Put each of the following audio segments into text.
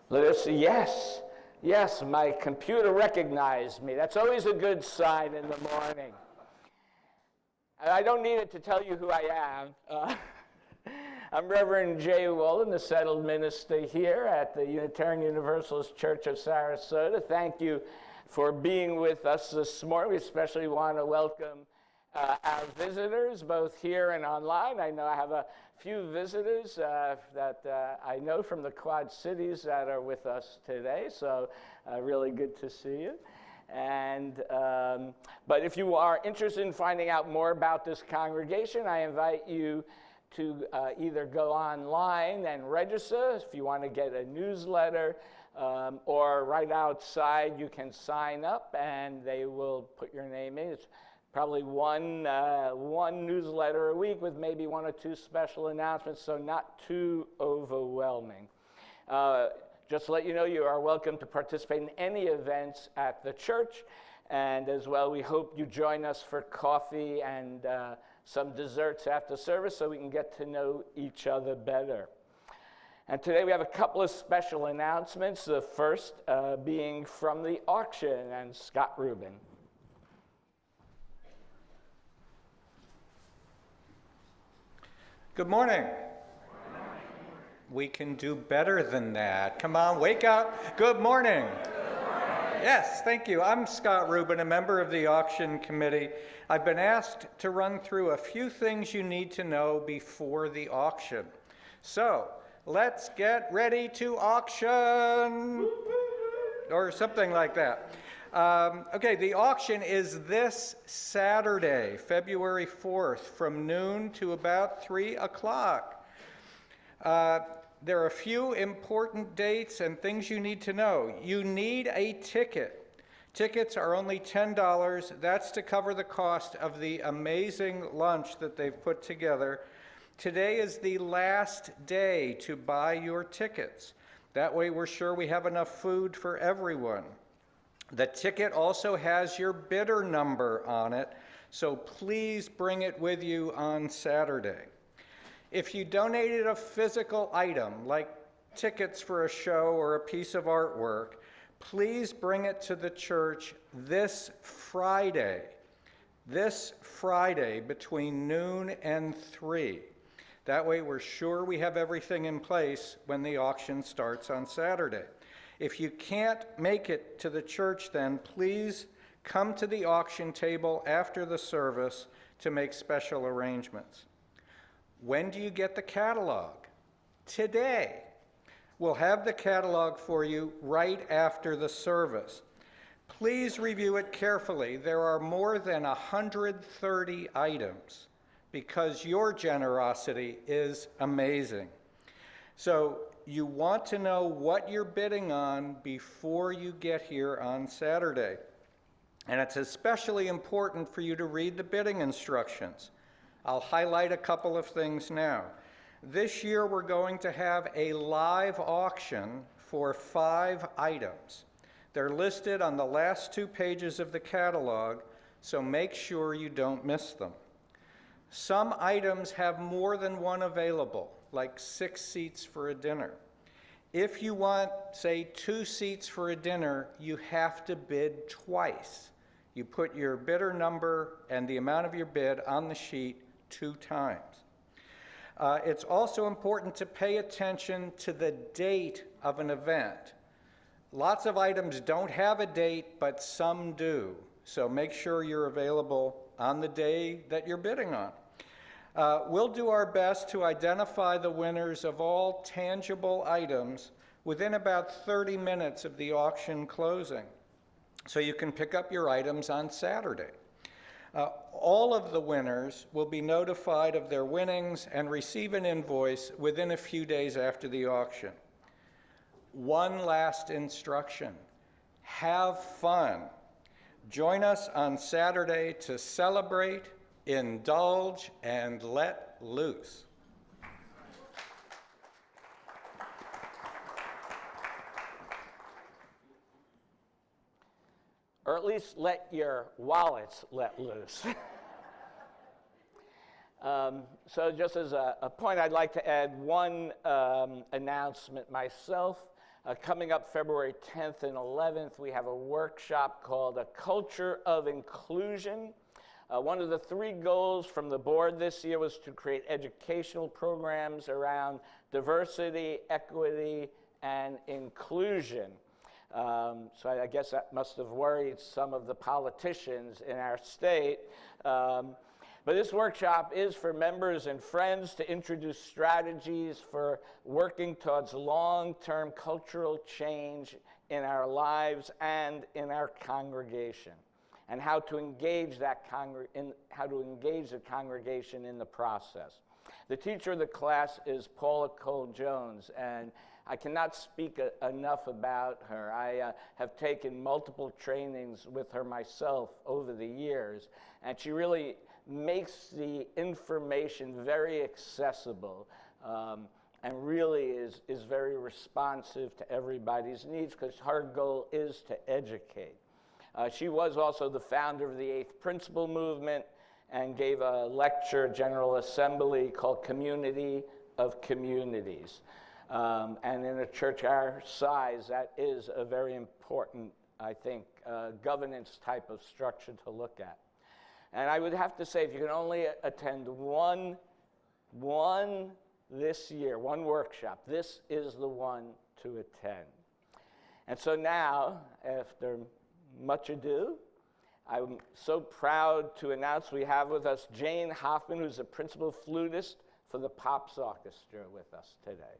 Let us see, yes, yes, my computer recognized me. That's always a good sign in the morning. I don't need it to tell you who I am. I'm Reverend J. Wolin, the settled minister here at the Unitarian Universalist Church of Sarasota. Thank you for being with us this morning. We especially want to welcome our visitors, both here and online. I know I have a few visitors that I know from the Quad Cities that are with us today, so really good to see you. And but if you are interested in finding out more about this congregation, I invite you to either go online and register if you want to get a newsletter, or right outside you can sign up and they will put your name in. It's probably one newsletter a week with maybe one or two special announcements, so not too overwhelming. Just to let you know, you are welcome to participate in any events at the church, and as well, we hope you join us for coffee and some desserts after service so we can get to know each other better. And today we have a couple of special announcements, the first being from the auction, and Scott Rubin. Good morning. We can do better than that. Come on, wake up. Good morning. Good morning. Yes, thank you. I'm Scott Rubin, a member of the auction committee. I've been asked to run through a few things you need to know before the auction. So, let's get ready to auction, or something like that. Okay, the auction is this Saturday, February 4th, from noon to about 3 o'clock. There are a few important dates and things you need to know. You need a ticket. Tickets are only $10. That's to cover the cost of the amazing lunch that they've put together. Today is the last day to buy your tickets. That way we're sure we have enough food for everyone. The ticket also has your bidder number on it, so please bring it with you on Saturday. If you donated a physical item, like tickets for a show or a piece of artwork, please bring it to the church this Friday between noon and 3. That way we're sure we have everything in place when the auction starts on Saturday. If you can't make it to the church then, please come to the auction table after the service to make special arrangements. When do you get the catalog? Today. We'll have the catalog for you right after the service. Please review it carefully. There are more than 130 items because your generosity is amazing. So you want to know what you're bidding on before you get here on Saturday. And it's especially important for you to read the bidding instructions. I'll highlight a couple of things now. This year we're going to have a live auction for 5 items. They're listed on the last 2 pages of the catalog, so make sure you don't miss them. Some items have more than one available, like 6 seats for a dinner. If you want, say, 2 seats for a dinner, you have to bid twice. You put your bidder number and the amount of your bid on the sheet 2 times. It's also important to pay attention to the date of an event. Lots of items don't have a date, but some do. So make sure you're available on the day that you're bidding on. We'll do our best to identify the winners of all tangible items within about 30 minutes of the auction closing, so you can pick up your items on Saturday. All of the winners will be notified of their winnings and receive an invoice within a few days after the auction. One last instruction: have fun. Join us on Saturday to celebrate, indulge, and let loose. Or at least let your wallets let loose. So just as a point, I'd like to add one announcement myself. Coming up February 10th and 11th, we have a workshop called A Culture of Inclusion. One of the 3 goals from the board this year was to create educational programs around diversity, equity, and inclusion. So I guess that must have worried some of the politicians in our state. But this workshop is for members and friends to introduce strategies for working towards long-term cultural change in our lives and in our congregation, and how to engage the congregation in the process. The teacher of the class is Paula Cole-Jones, and I cannot speak enough about her. I have taken multiple trainings with her myself over the years, and she really makes the information very accessible and really is very responsive to everybody's needs, because her goal is to educate. She was also the founder of the 8th Principle Movement and gave a lecture, General Assembly, called Community of Communities. And in a church our size, that is a very important, I think, governance type of structure to look at. And I would have to say, if you can only attend one this year, one workshop, this is the one to attend. And so now, after much ado, I'm so proud to announce we have with us Jane Hoffman, who's the principal flutist for the Pops Orchestra with us today.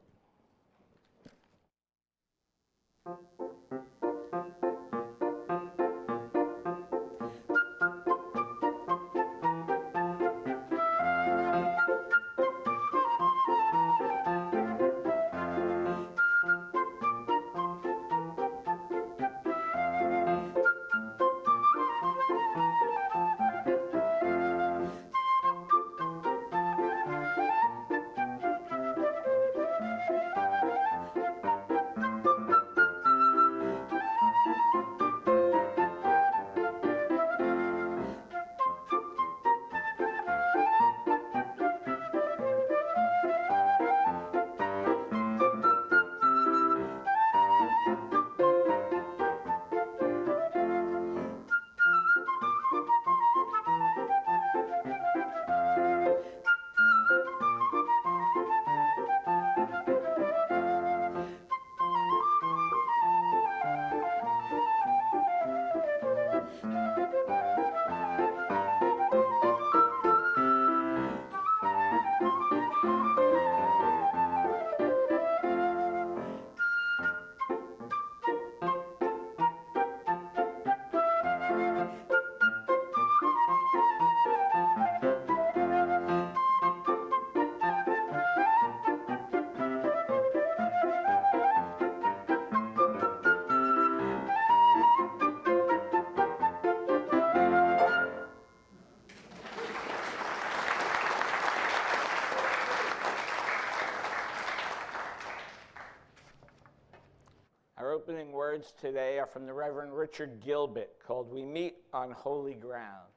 Our opening words today are from the Reverend Richard Gilbert, called "We Meet on Holy Ground."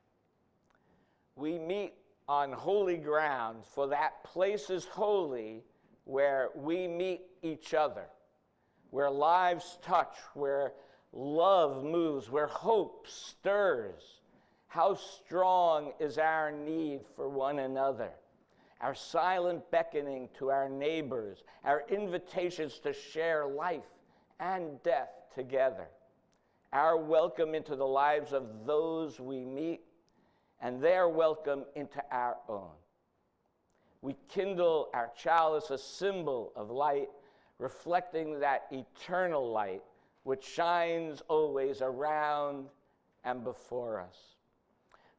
We meet on holy ground, for that place is holy where we meet each other, where lives touch, where love moves, where hope stirs. How strong is our need for one another, our silent beckoning to our neighbors, our invitations to share life and death together, our welcome into the lives of those we meet, and their welcome into our own. We kindle our chalice, a symbol of light, reflecting that eternal light which shines always around and before us.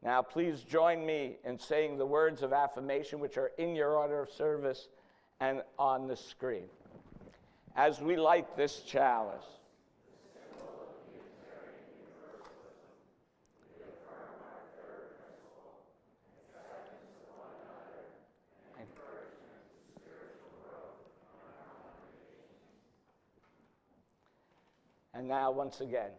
Now, please join me in saying the words of affirmation which are in your order of service and on the screen. As we light this chalice, and now once again.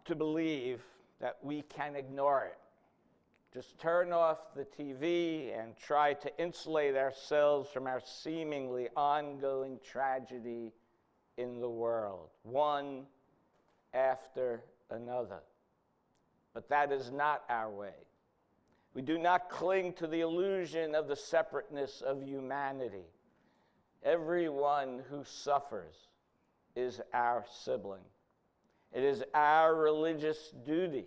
to believe that we can ignore it. Just turn off the TV and try to insulate ourselves from our seemingly ongoing tragedy in the world, one after another. But that is not our way. We do not cling to the illusion of the separateness of humanity. Everyone who suffers is our sibling. It is our religious duty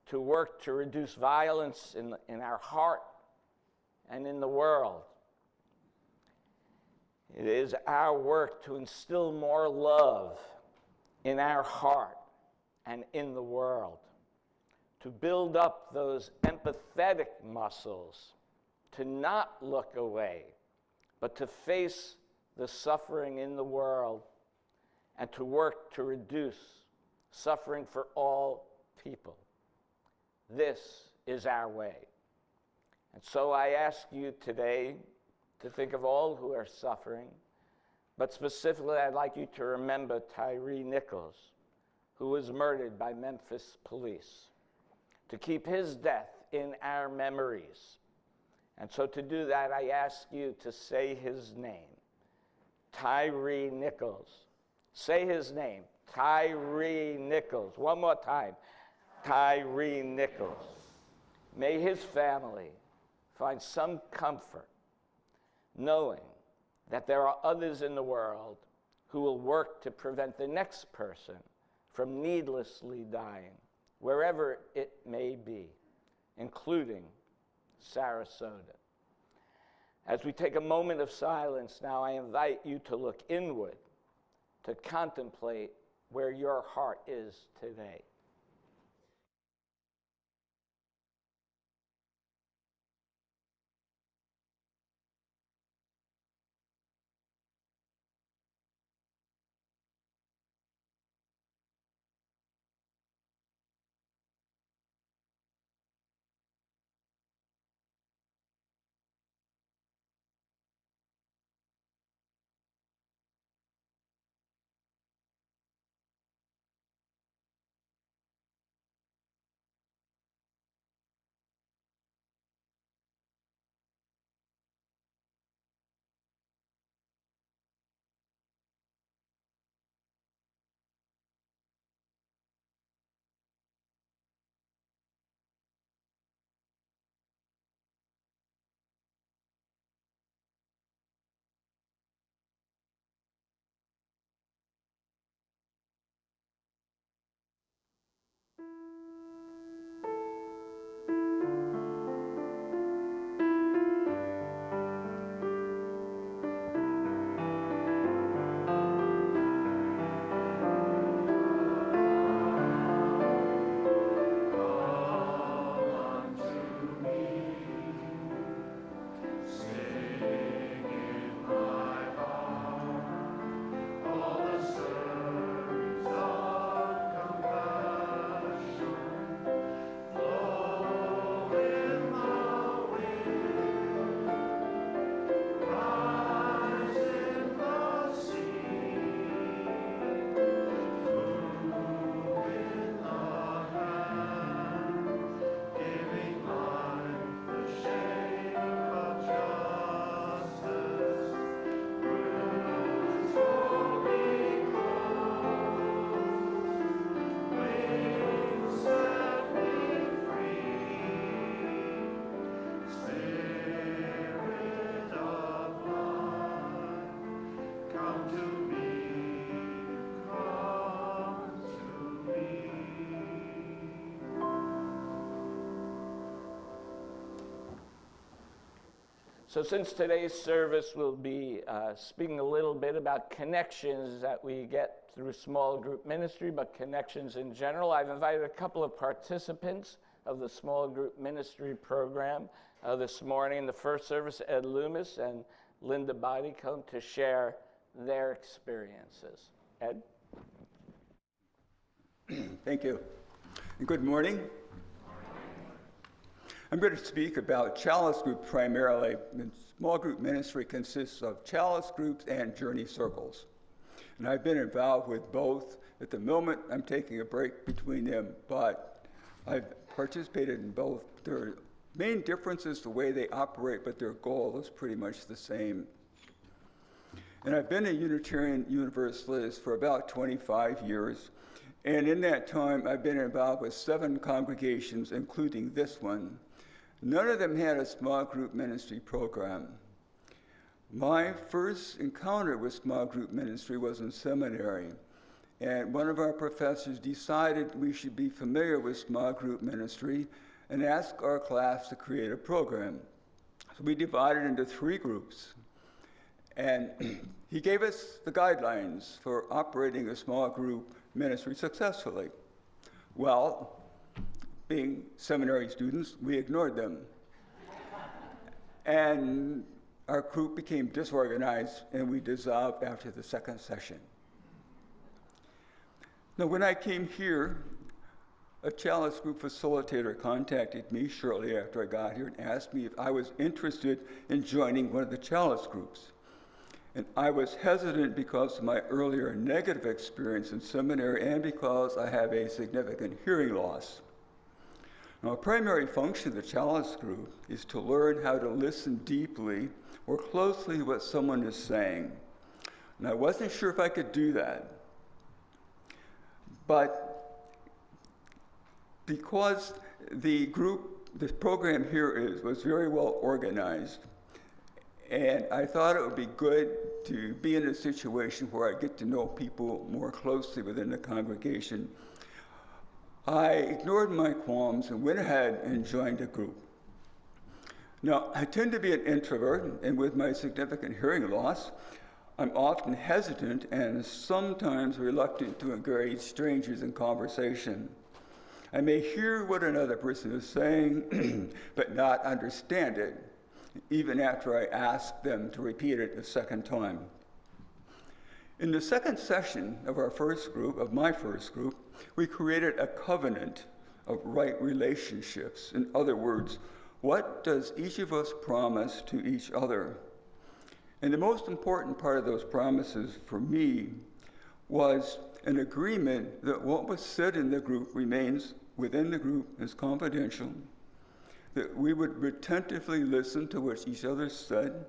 to work to reduce violence in our heart and in the world. It is our work to instill more love in our heart and in the world, to build up those empathetic muscles, to not look away, but to face the suffering in the world and to work to reduce suffering for all people. This is our way. And so I ask you today to think of all who are suffering, but specifically I'd like you to remember Tyree Nichols, who was murdered by Memphis police, to keep his death in our memories. And so to do that, I ask you to say his name, Tyree Nichols. Say his name, Tyree Nichols. One more time, Tyree Nichols. May his family find some comfort knowing that there are others in the world who will work to prevent the next person from needlessly dying, wherever it may be, including Sarasota. As we take a moment of silence now, I invite you to look inward, to contemplate where your heart is today. So since today's service will be speaking a little bit about connections that we get through small group ministry, but connections in general, I've invited a couple of participants of the small group ministry program this morning in the first service, Ed Loomis and Linda Bodycomb, to share their experiences. Ed? Thank you. And good morning. I'm going to speak about Chalice Group primarily. Small group ministry consists of Chalice Groups and Journey Circles. And I've been involved with both At the moment, I'm taking a break between them, but I've participated in both. Their main difference is the way they operate, but their goal is pretty much the same. And I've been a Unitarian Universalist for about 25 years. And in that time, I've been involved with 7 congregations, including this one. None of them had a small group ministry program. My first encounter with small group ministry was in seminary. And one of our professors decided we should be familiar with small group ministry and asked our class to create a program. So we divided into 3 groups. And he gave us the guidelines for operating a small group ministry successfully. Well, being seminary students, we ignored them. And our group became disorganized, and we dissolved after the 2nd session. Now, when I came here, a Chalice Group facilitator contacted me shortly after I got here and asked me if I was interested in joining one of the Chalice Groups. And I was hesitant because of my earlier negative experience in seminary and because I have a significant hearing loss. Now, a primary function of the Chalice Group is to learn how to listen deeply or closely to what someone is saying. And I wasn't sure if I could do that. But because the program here was very well organized, and I thought it would be good to be in a situation where I get to know people more closely within the congregation, I ignored my qualms and went ahead and joined a group. Now, I tend to be an introvert, and with my significant hearing loss, I'm often hesitant and sometimes reluctant to engage strangers in conversation. I may hear what another person is saying, but not understand it, even after I ask them to repeat it a 2nd time. In the 2nd session of my first group, we created a covenant of right relationships. In other words, what does each of us promise to each other? And the most important part of those promises for me was an agreement that what was said in the group remains within the group as confidential, that we would attentively listen to what each other said.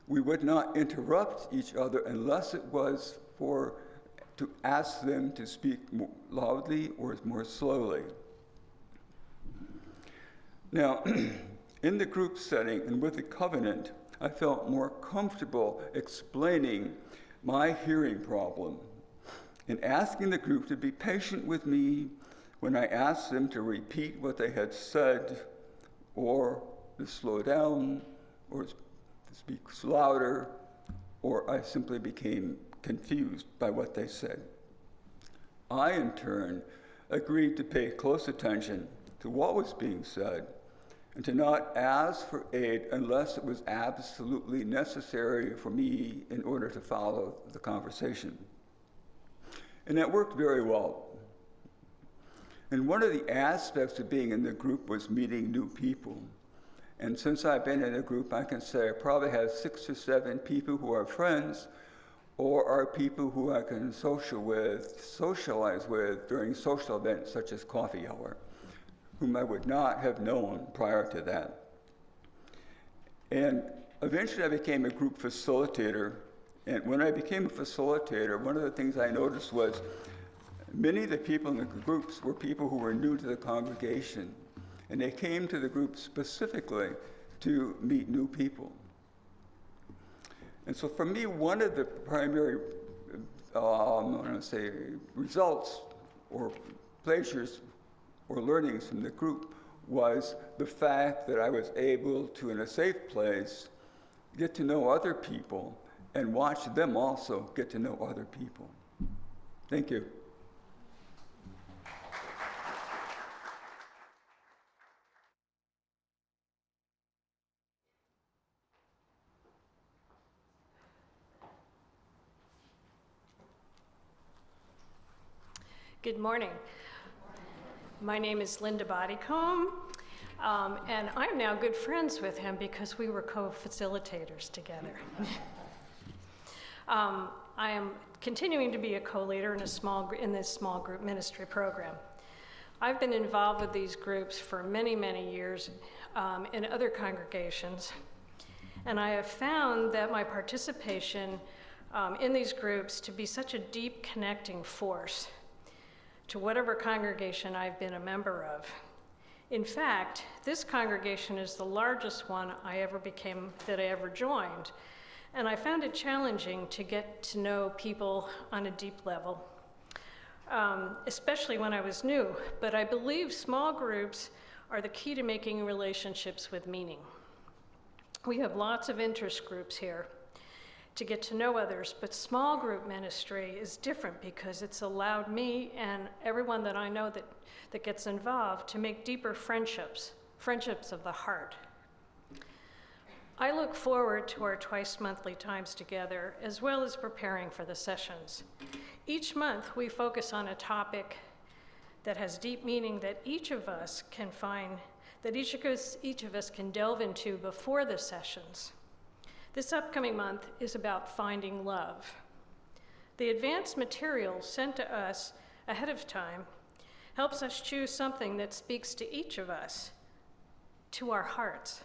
We would not interrupt each other unless it was to ask them to speak more loudly or more slowly. Now, in the group setting and with the covenant, I felt more comfortable explaining my hearing problem and asking the group to be patient with me when I asked them to repeat what they had said or to slow down or to speak louder, or I simply became confused by what they said. I, in turn, agreed to pay close attention to what was being said and to not ask for aid unless it was absolutely necessary for me in order to follow the conversation. And that worked very well. And one of the aspects of being in the group was meeting new people. And since I've been in a group, I can say I probably have 6 or 7 people who are friends or are people who I can socialize with during social events such as coffee hour, whom I would not have known prior to that. And eventually I became a group facilitator. And when I became a facilitator, one of the things I noticed was many of the people in the groups were people who were new to the congregation. And they came to the group specifically to meet new people. And so for me, one of the primary, results or pleasures or learnings from the group was the fact that I was able to, in a safe place, get to know other people and watch them also get to know other people. Thank you. Good morning. My name is Linda Bodycomb, and I'm now good friends with him because we were co-facilitators together. I am continuing to be a co-leader in this small group ministry program. I've been involved with these groups for many, many years in other congregations, and I have found that my participation in these groups to be such a deep connecting force to whatever congregation I've been a member of. In fact, this congregation is the largest one that I ever joined, and I found it challenging to get to know people on a deep level, especially when I was new. But I believe small groups are the key to making relationships with meaning. We have lots of interest groups here to get to know others, but small group ministry is different because it's allowed me and everyone that I know that gets involved to make deeper friendships of the heart. I look forward to our twice monthly times together, as well as preparing for the sessions. Each month, we focus on a topic that has deep meaning that each of us can find, that each of us can delve into before the sessions. This upcoming month is about finding love. The advanced material sent to us ahead of time helps us choose something that speaks to each of us, to our hearts.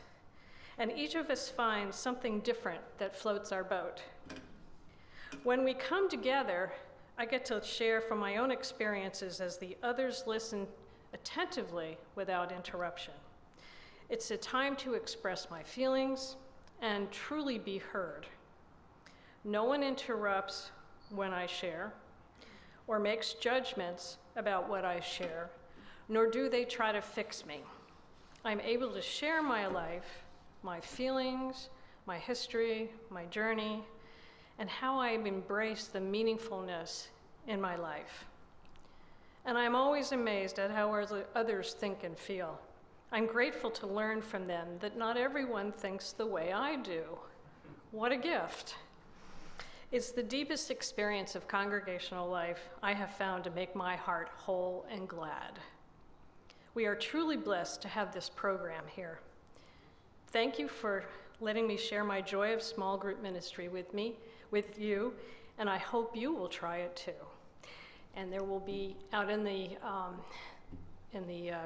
And each of us finds something different that floats our boat. When we come together, I get to share from my own experiences as the others listen attentively without interruption. It's a time to express my feelings and truly be heard. No one interrupts when I share or makes judgments about what I share, nor do they try to fix me. I'm able to share my life, my feelings, my history, my journey, and how I've embraced the meaningfulness in my life. And I'm always amazed at how others think and feel. I'm grateful to learn from them that not everyone thinks the way I do. What a gift. It's the deepest experience of congregational life I have found to make my heart whole and glad. We are truly blessed to have this program here. Thank you for letting me share my joy of small group ministry with you, and I hope you will try it too. And there will be out in the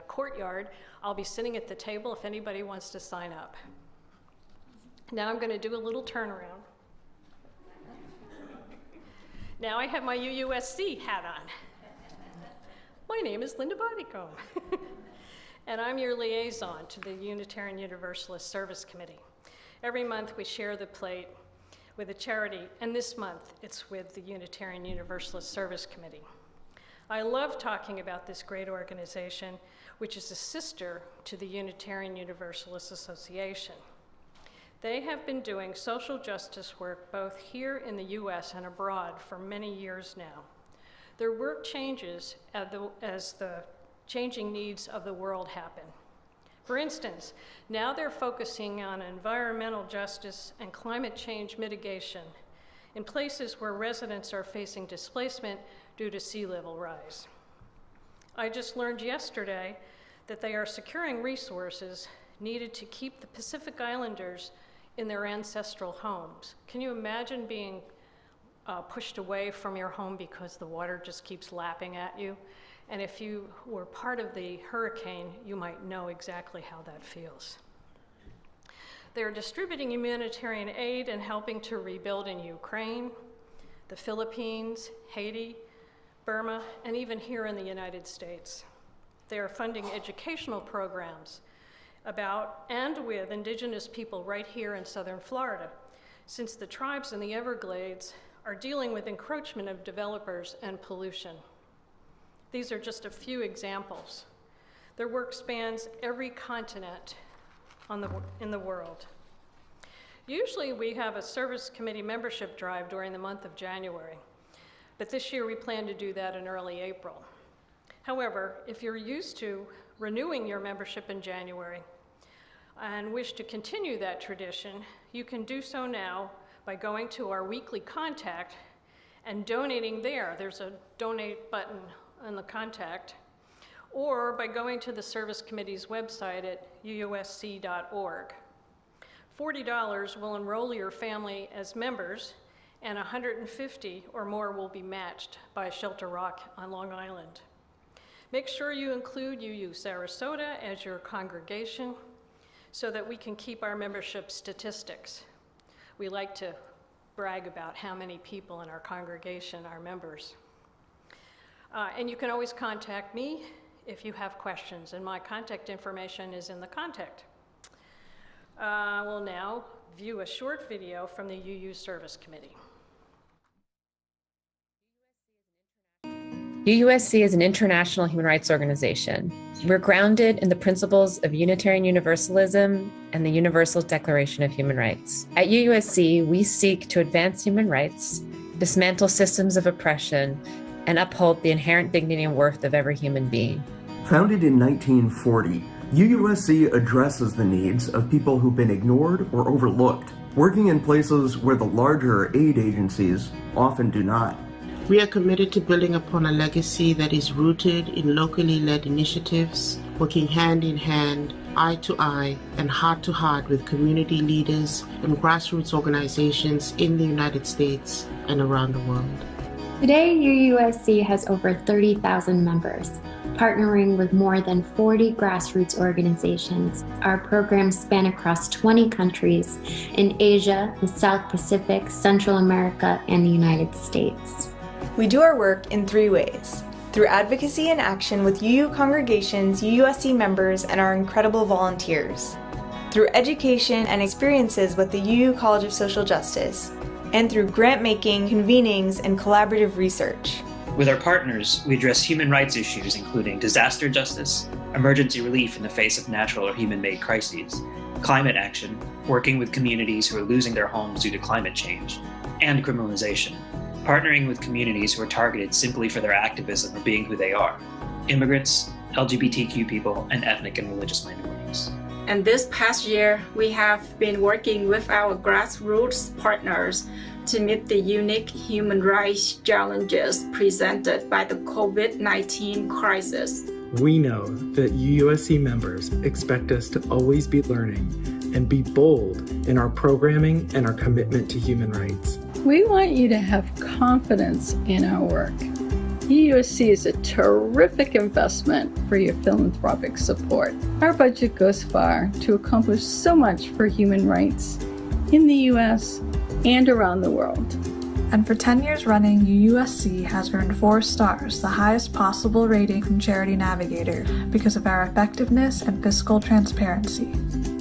courtyard, I'll be sitting at the table if anybody wants to sign up. Now I'm going to do a little turnaround. Now I have my UUSC hat on. My name is Linda Bodycomb, and I'm your liaison to the Unitarian Universalist Service Committee. Every month we share the plate with a charity, and this month it's with the Unitarian Universalist Service Committee. I love talking about this great organization, which is a sister to the Unitarian Universalist Association. They have been doing social justice work both here in the US and abroad for many years now. Their work changes as the changing needs of the world happen. For instance, now they're focusing on environmental justice and climate change mitigation in places where residents are facing displacement due to sea level rise. I just learned yesterday that they are securing resources needed to keep the Pacific Islanders in their ancestral homes. Can you imagine being pushed away from your home because the water just keeps lapping at you? And if you were part of the hurricane, you might know exactly how that feels. They're distributing humanitarian aid and helping to rebuild in Ukraine, the Philippines, Haiti, Burma, and even here in the United States. They are funding educational programs about and with indigenous people right here in southern Florida, since the tribes in the Everglades are dealing with encroachment of developers and pollution. These are just a few examples. Their work spans every continent in the world. Usually we have a service committee membership drive during the month of January, but this year we plan to do that in early April. However, if you're used to renewing your membership in January and wish to continue that tradition, you can do so now by going to our weekly contact and donating there. There's a donate button on the contact, or by going to the service committee's website at uusc.org. $40 will enroll your family as members, and 150 or more will be matched by Shelter Rock on Long Island. Make sure you include UU Sarasota as your congregation so that we can keep our membership statistics. We like to brag about how many people in our congregation are members. And you can always contact me if you have questions, and my contact information is in the contact. We'll now view a short video from the UU Service Committee. UUSC is an international human rights organization. We're grounded in the principles of Unitarian Universalism and the Universal Declaration of Human Rights. At UUSC, we seek to advance human rights, dismantle systems of oppression, and uphold the inherent dignity and worth of every human being. Founded in 1940, UUSC addresses the needs of people who've been ignored or overlooked, working in places where the larger aid agencies often do not. We are committed to building upon a legacy that is rooted in locally led initiatives, working hand in hand, eye to eye, and heart to heart with community leaders and grassroots organizations in the United States and around the world. Today, UUSC has over 30,000 members, partnering with more than 40 grassroots organizations. Our programs span across 20 countries in Asia, the South Pacific, Central America, and the United States. We do our work in 3 ways: through advocacy and action with UU congregations, UUSC members, and our incredible volunteers; through education and experiences with the UU College of Social Justice; and through grant-making, convenings, and collaborative research. With our partners, we address human rights issues including disaster justice, emergency relief in the face of natural or human-made crises, climate action, working with communities who are losing their homes due to climate change, and criminalization, partnering with communities who are targeted simply for their activism or being who they are: immigrants, LGBTQ people, and ethnic and religious minorities. And this past year, we have been working with our grassroots partners to meet the unique human rights challenges presented by the COVID-19 crisis. We know that UUSC members expect us to always be learning and be bold in our programming and our commitment to human rights. We want you to have confidence in our work. UUSC is a terrific investment for your philanthropic support. Our budget goes far to accomplish so much for human rights in the U.S. and around the world. And for 10 years running, UUSC has earned 4 stars, the highest possible rating from Charity Navigator, because of our effectiveness and fiscal transparency.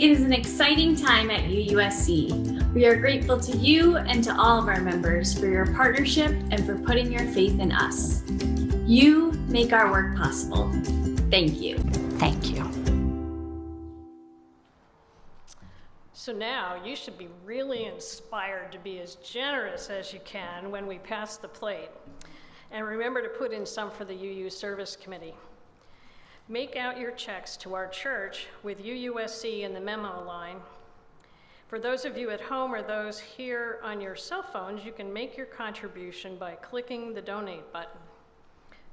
It is an exciting time at UUSC. We are grateful to you and to all of our members for your partnership and for putting your faith in us. You make our work possible. Thank you. Thank you. So now you should be really inspired to be as generous as you can when we pass the plate. And remember to put in some for the UU Service Committee. Make out your checks to our church with UUSC in the memo line. For those of you at home or those here on your cell phones, you can make your contribution by clicking the donate button.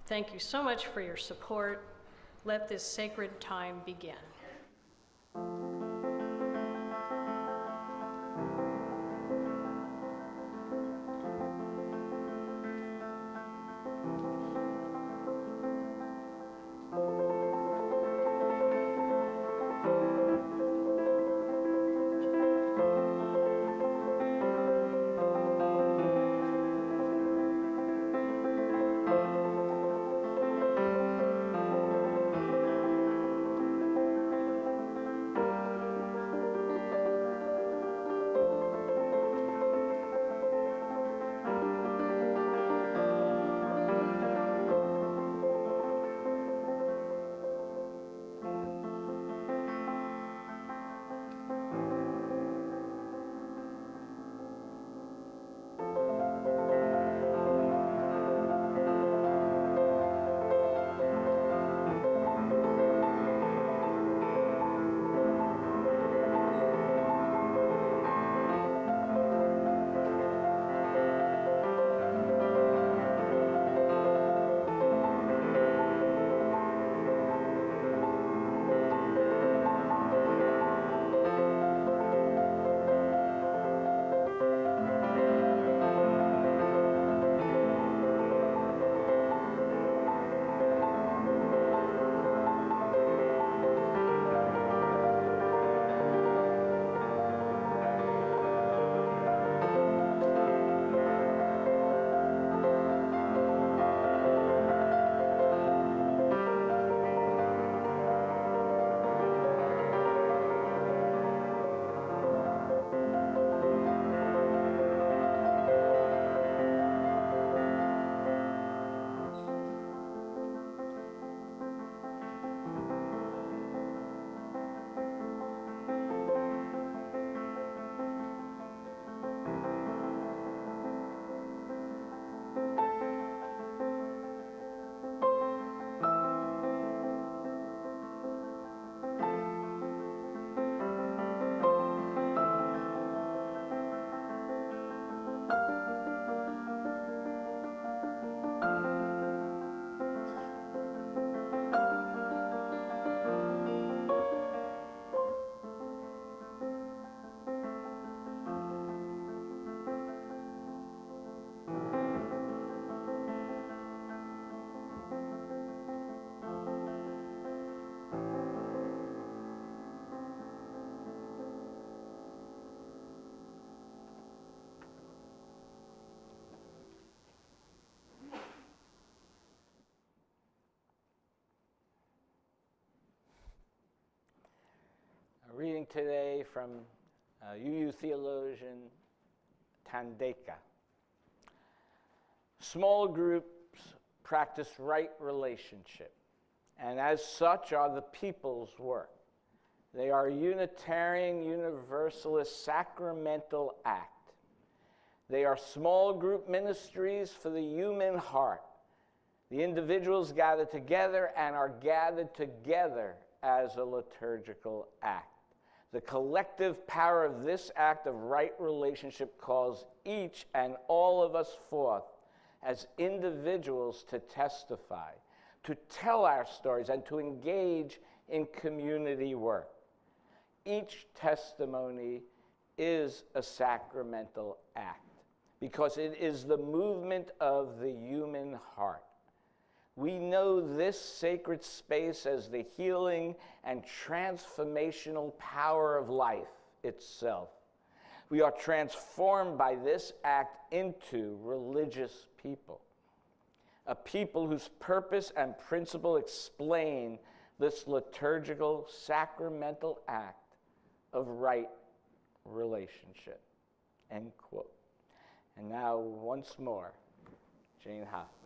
Thank you so much for your support. Let this sacred time begin. reading today from UU theologian Tandeka. Small groups practice right relationship, and as such are the people's work. They are a Unitarian Universalist sacramental act. They are small group ministries for the human heart. The individuals gather together and are gathered together as a liturgical act. The collective power of this act of right relationship calls each and all of us forth as individuals to testify, to tell our stories, and to engage in community work. Each testimony is a sacramental act because it is the movement of the human heart. We know this sacred space as the healing and transformational power of life itself. We are transformed by this act into religious people, a people whose purpose and principle explain this liturgical, sacramental act of right relationship, end quote. And now, once more, Jane Hoffman.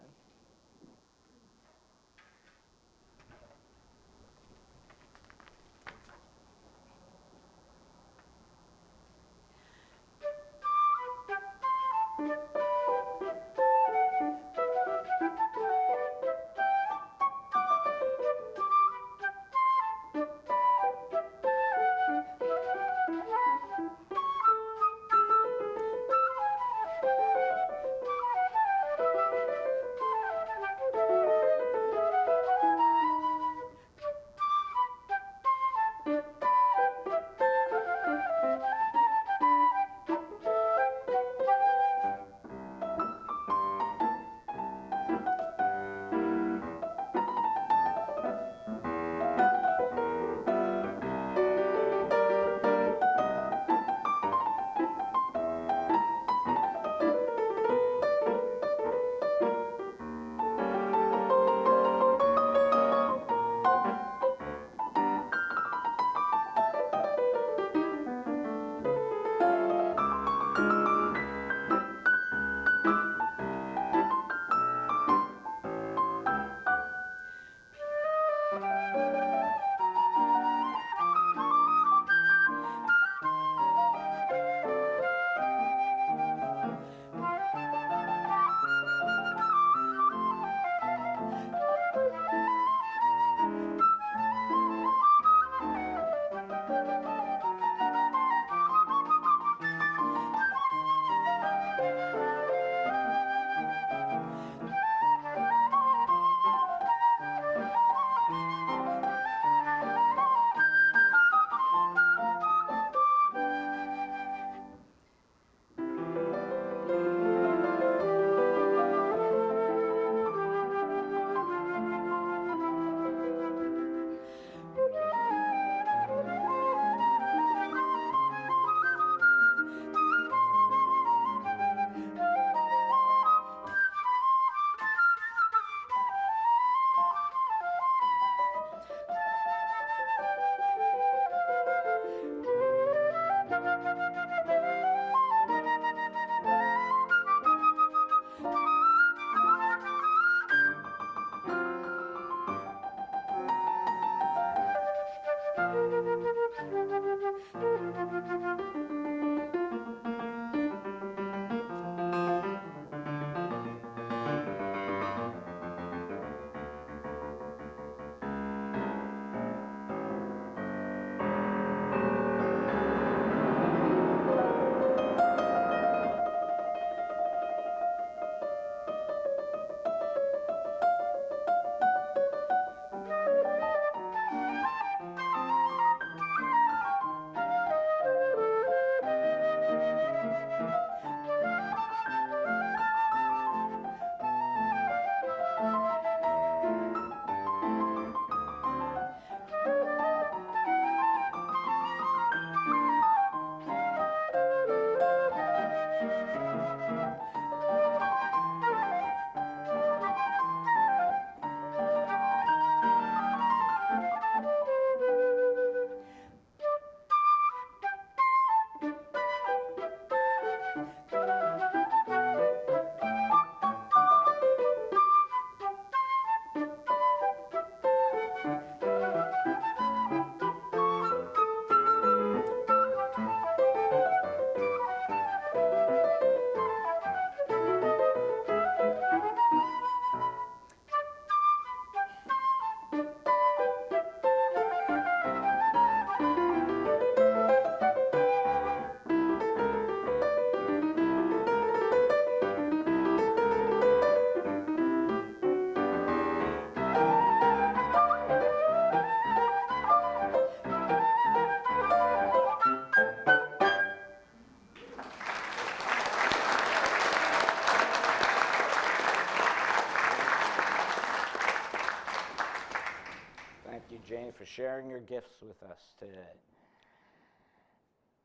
you, Jane, for sharing your gifts with us today.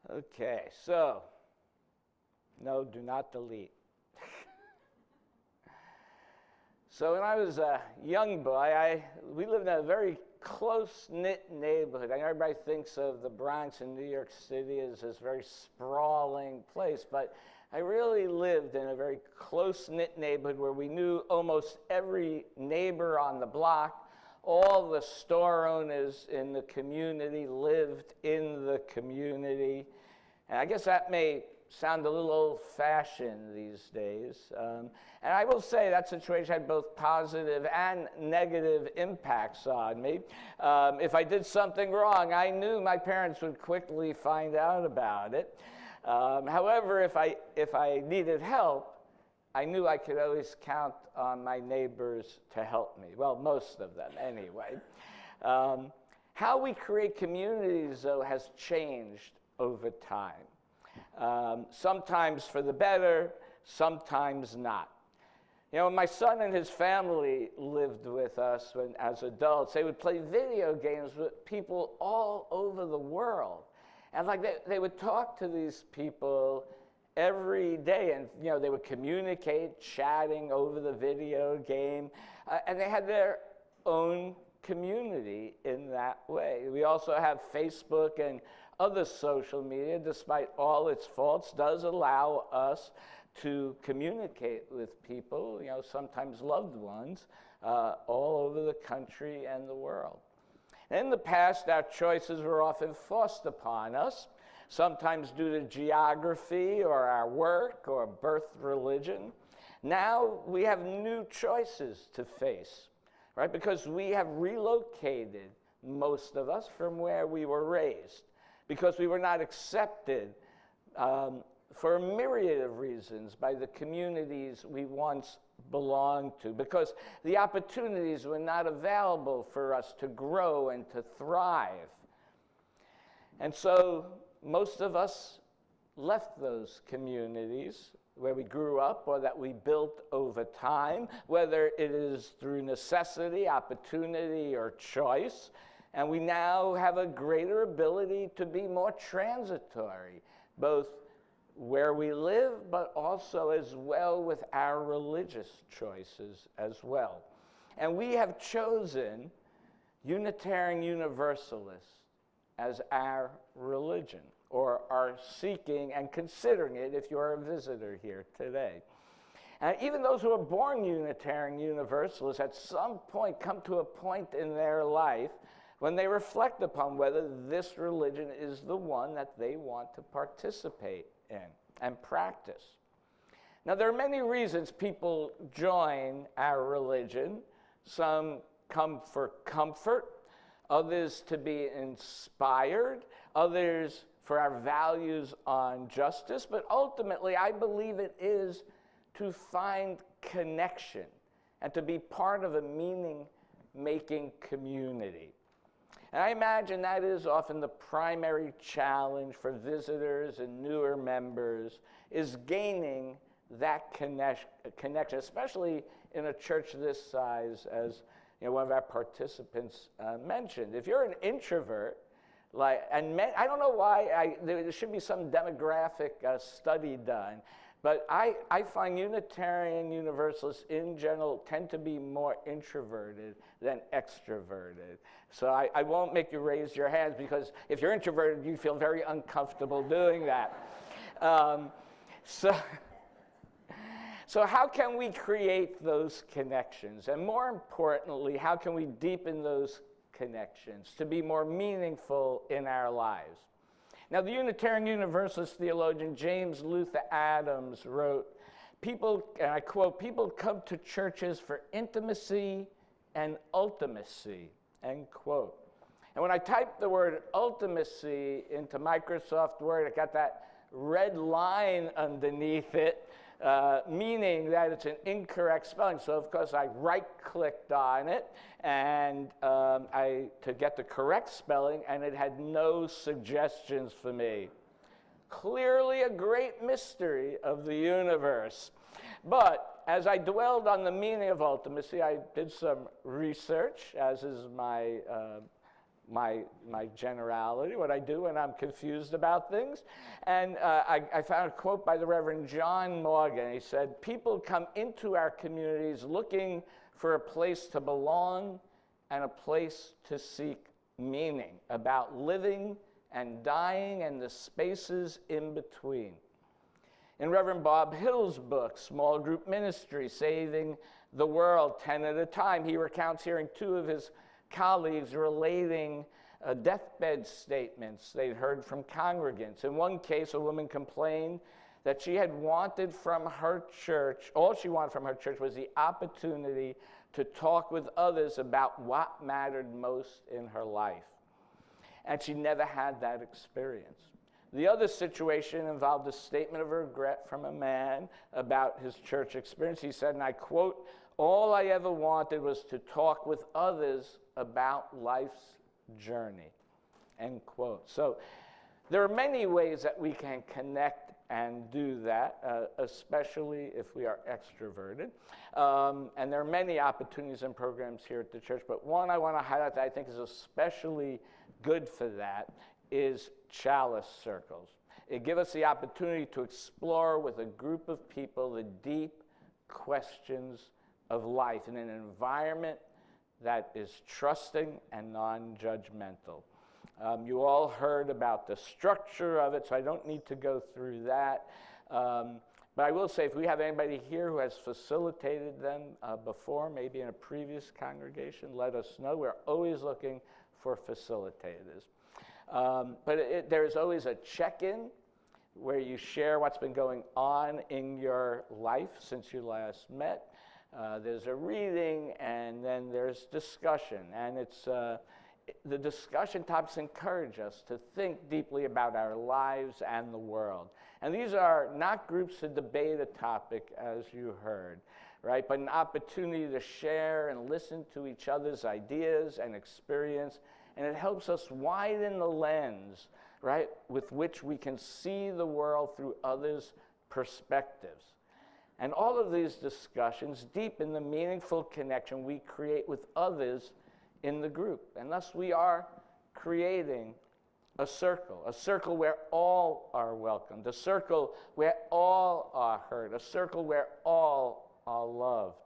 Okay, so, no, do not delete. So when I was a young boy, we lived in a very close-knit neighborhood. Everybody thinks of the Bronx in New York City as this very sprawling place, but I really lived in a very close-knit neighborhood where we knew almost every neighbor on the block. All the store owners in the community lived in the community. And I guess that may sound a little old-fashioned these days. And I will say that situation had both positive and negative impacts on me. If I did something wrong, I knew my parents would quickly find out about it. However, if I needed help, I knew I could always count on my neighbors to help me. Well, most of them anyway. How we create communities, though, has changed over time. Sometimes for the better, sometimes not. You know, when my son and his family lived with us as adults, they would play video games with people all over the world. And like they would talk to these people every day, and you know, they would communicate, chatting over the video game, and they had their own community in that way. We also have Facebook and other social media, despite all its faults, does allow us to communicate with people, you know, sometimes loved ones, all over the country and the world. In the past, our choices were often forced upon us, sometimes due to geography or our work or birth religion. Now we have new choices to face, right? Because we have relocated, most of us, from where we were raised, because we were not accepted for a myriad of reasons by the communities we once belonged to, because the opportunities were not available for us to grow and to thrive. And so most of us left those communities where we grew up or that we built over time, whether it is through necessity, opportunity, or choice. And we now have a greater ability to be more transitory, both where we live, but also as well with our religious choices as well. And we have chosen Unitarian Universalists as our religion, or are seeking and considering it if you're a visitor here today. And even those who are born Unitarian Universalists at some point come to a point in their life when they reflect upon whether this religion is the one that they want to participate in and practice. Now, there are many reasons people join our religion. Some come for comfort, others to be inspired, others for our values on justice, but ultimately I believe it is to find connection and to be part of a meaning-making community. And I imagine that is often the primary challenge for visitors and newer members, is gaining that connection, especially in a church this size, as you know, one of our participants mentioned. If you're an introvert, I don't know why, there should be some demographic study done, but I find Unitarian Universalists in general tend to be more introverted than extroverted. So I won't make you raise your hands, because if you're introverted, you feel very uncomfortable doing that. So how can we create those connections? And more importantly, how can we deepen those connections to be more meaningful in our lives? Now, the Unitarian Universalist theologian James Luther Adams wrote, people, and I quote, "People come to churches for intimacy and ultimacy," end quote. And when I typed the word ultimacy into Microsoft Word, it got that red line underneath it, meaning that it's an incorrect spelling. So, of course, I right-clicked on it and to get the correct spelling, and it had no suggestions for me. Clearly a great mystery of the universe. But as I dwelled on the meaning of ultimacy, I did some research, as is my generality, what I do when I'm confused about things. And I found a quote by the Reverend John Morgan. He said, "People come into our communities looking for a place to belong and a place to seek meaning about living and dying and the spaces in between." In Reverend Bob Hill's book, Small Group Ministry, Saving the World 10 at a Time, he recounts hearing two of his colleagues relating deathbed statements they'd heard from congregants. In one case, a woman complained that she had wanted from her church, all she wanted from her church was the opportunity to talk with others about what mattered most in her life. And she never had that experience. The other situation involved a statement of regret from a man about his church experience. He said, and I quote, "All I ever wanted was to talk with others about life's journey," end quote. So there are many ways that we can connect and do that, especially if we are extroverted. And there are many opportunities and programs here at the church, but one I want to highlight that I think is especially good for that is Chalice Circles. It gives us the opportunity to explore with a group of people the deep questions of life in an environment that is trusting and non-judgmental. You all heard about the structure of it, so I don't need to go through that. But I will say, if we have anybody here who has facilitated them before, maybe in a previous congregation, let us know. We're always looking for facilitators. But there's always a check-in where you share what's been going on in your life since you last met. There's a reading, and then there's discussion. And it's the discussion topics encourage us to think deeply about our lives and the world. And these are not groups to debate a topic, as you heard, right? But an opportunity to share and listen to each other's ideas and experience. And it helps us widen the lens, right, with which we can see the world through others' perspectives. And all of these discussions deepen the meaningful connection we create with others in the group. And thus we are creating a circle where all are welcomed, a circle where all are heard, a circle where all are loved.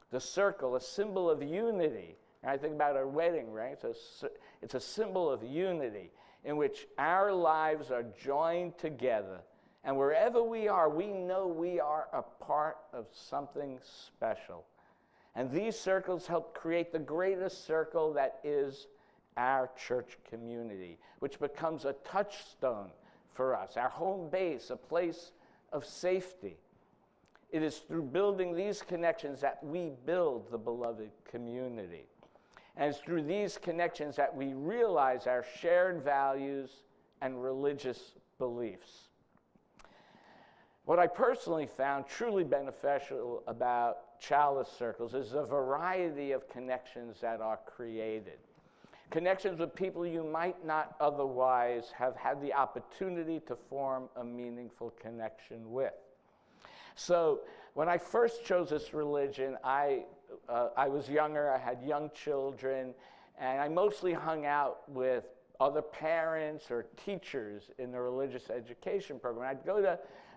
The circle, a symbol of unity. And I think about our wedding, right? It's a symbol of unity in which our lives are joined together. And wherever we are, we know we are a part of something special. And these circles help create the greatest circle that is our church community, which becomes a touchstone for us, our home base, a place of safety. It is through building these connections that we build the beloved community. And it's through these connections that we realize our shared values and religious beliefs. What I personally found truly beneficial about Chalice Circles is the variety of connections that are created. Connections with people you might not otherwise have had the opportunity to form a meaningful connection with. So when I first chose this religion, I was younger, I had young children, and I mostly hung out with other parents or teachers in the religious education program.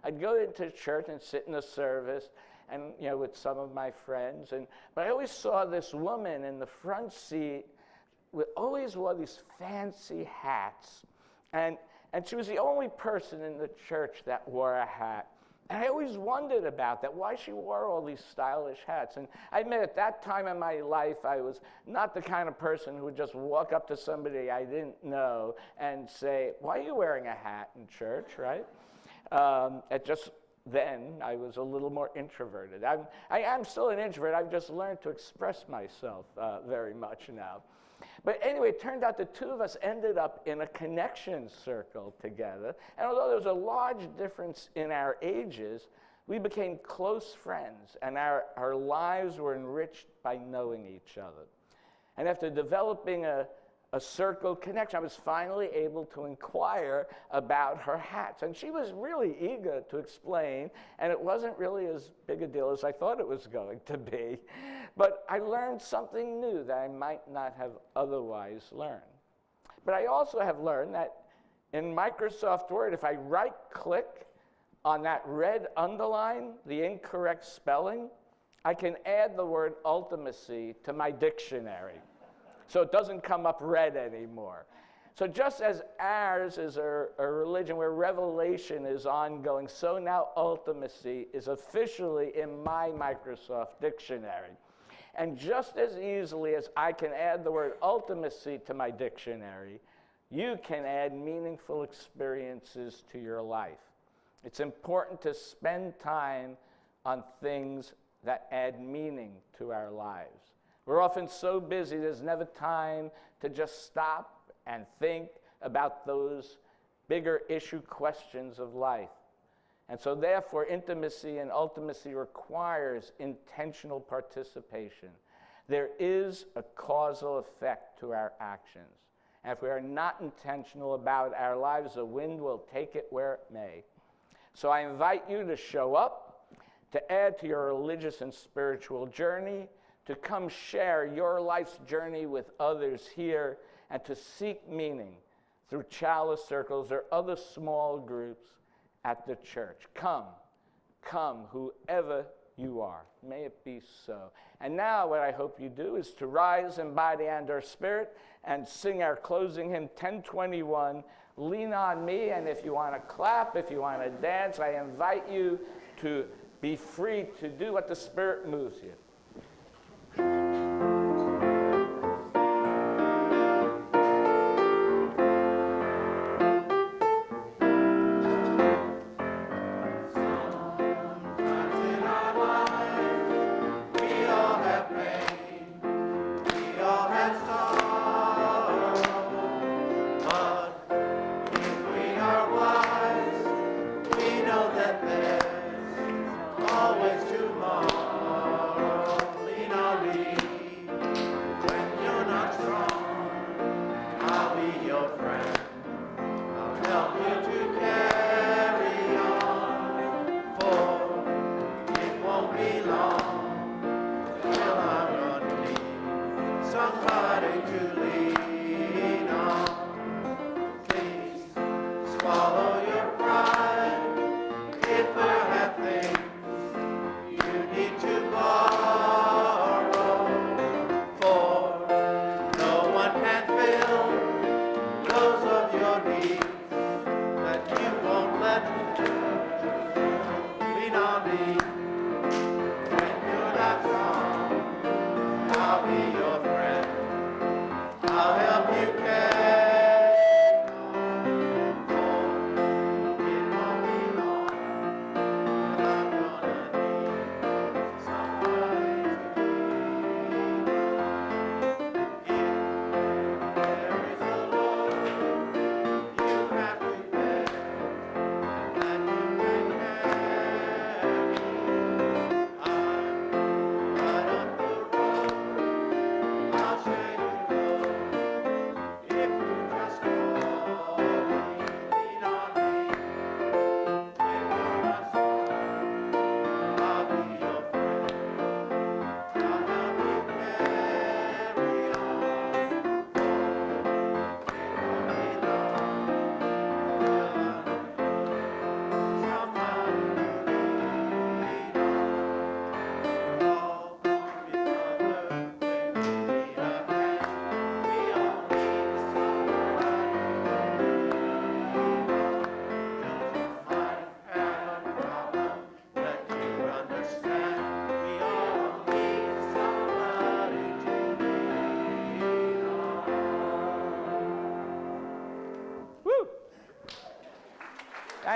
I'd go into church and sit in the service, and with some of my friends. But I always saw this woman in the front seat always wore these fancy hats, and she was the only person in the church that wore a hat. And I always wondered about that, why she wore all these stylish hats. And I admit at that time in my life, I was not the kind of person who would just walk up to somebody I didn't know and say, "Why are you wearing a hat in church," right? Then I was a little more introverted. I am still an introvert. I've just learned to express myself very much now. But anyway, it turned out the two of us ended up in a connection circle together. And although there was a large difference in our ages, we became close friends, and our lives were enriched by knowing each other. And after developing a a circle connection. I was finally able to inquire about her hats. And she was really eager to explain, and it wasn't really as big a deal as I thought it was going to be. But I learned something new that I might not have otherwise learned. But I also have learned that in Microsoft Word, if I right-click on that red underline, the incorrect spelling, I can add the word ultimacy to my dictionary. So it doesn't come up red anymore. So just as ours is a religion where revelation is ongoing, so now ultimacy is officially in my Microsoft dictionary. And just as easily as I can add the word ultimacy to my dictionary, you can add meaningful experiences to your life. It's important to spend time on things that add meaning to our lives. We're often so busy, there's never time to just stop and think about those bigger issue questions of life. And so therefore, intimacy and ultimacy requires intentional participation. There is a causal effect to our actions. And if we are not intentional about our lives, the wind will take it where it may. So I invite you to show up, to add to your religious and spiritual journey, to come share your life's journey with others here, and to seek meaning through Chalice circles or other small groups at the church. Come, whoever you are. May it be so. And now what I hope you do is to rise in body and or spirit and sing our closing hymn, 1021, Lean on Me. And if you want to clap, if you want to dance, I invite you to be free to do what the Spirit moves you.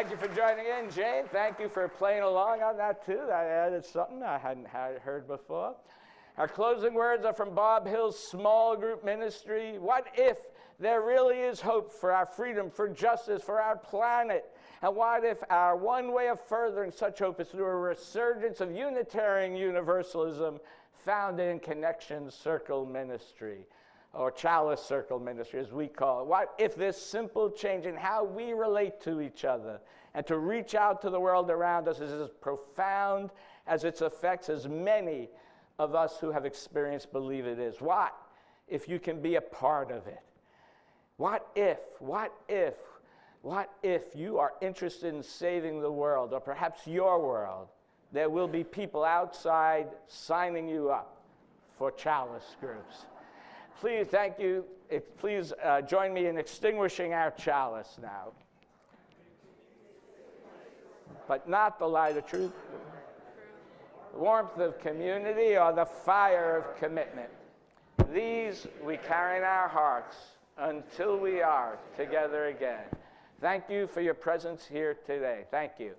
Thank you for joining in, Jane. Thank you for playing along on that, too. That added something I hadn't heard before. Our closing words are from Bob Hill's small group ministry. What if there really is hope for our freedom, for justice, for our planet? And what if our one way of furthering such hope is through a resurgence of Unitarian Universalism founded in Connection Circle Ministry? or Chalice Circle Ministry, as we call it. What if this simple change in how we relate to each other and to reach out to the world around us is as profound as its effects as many of us who have experienced believe it is? What if you can be a part of it? What if you are interested in saving the world, or perhaps your world? There will be people outside signing you up for Chalice Groups. Please, thank you. Please join me in extinguishing our chalice now. But not the light of truth, the warmth of community, or the fire of commitment. These we carry in our hearts until we are together again. Thank you for your presence here today. Thank you.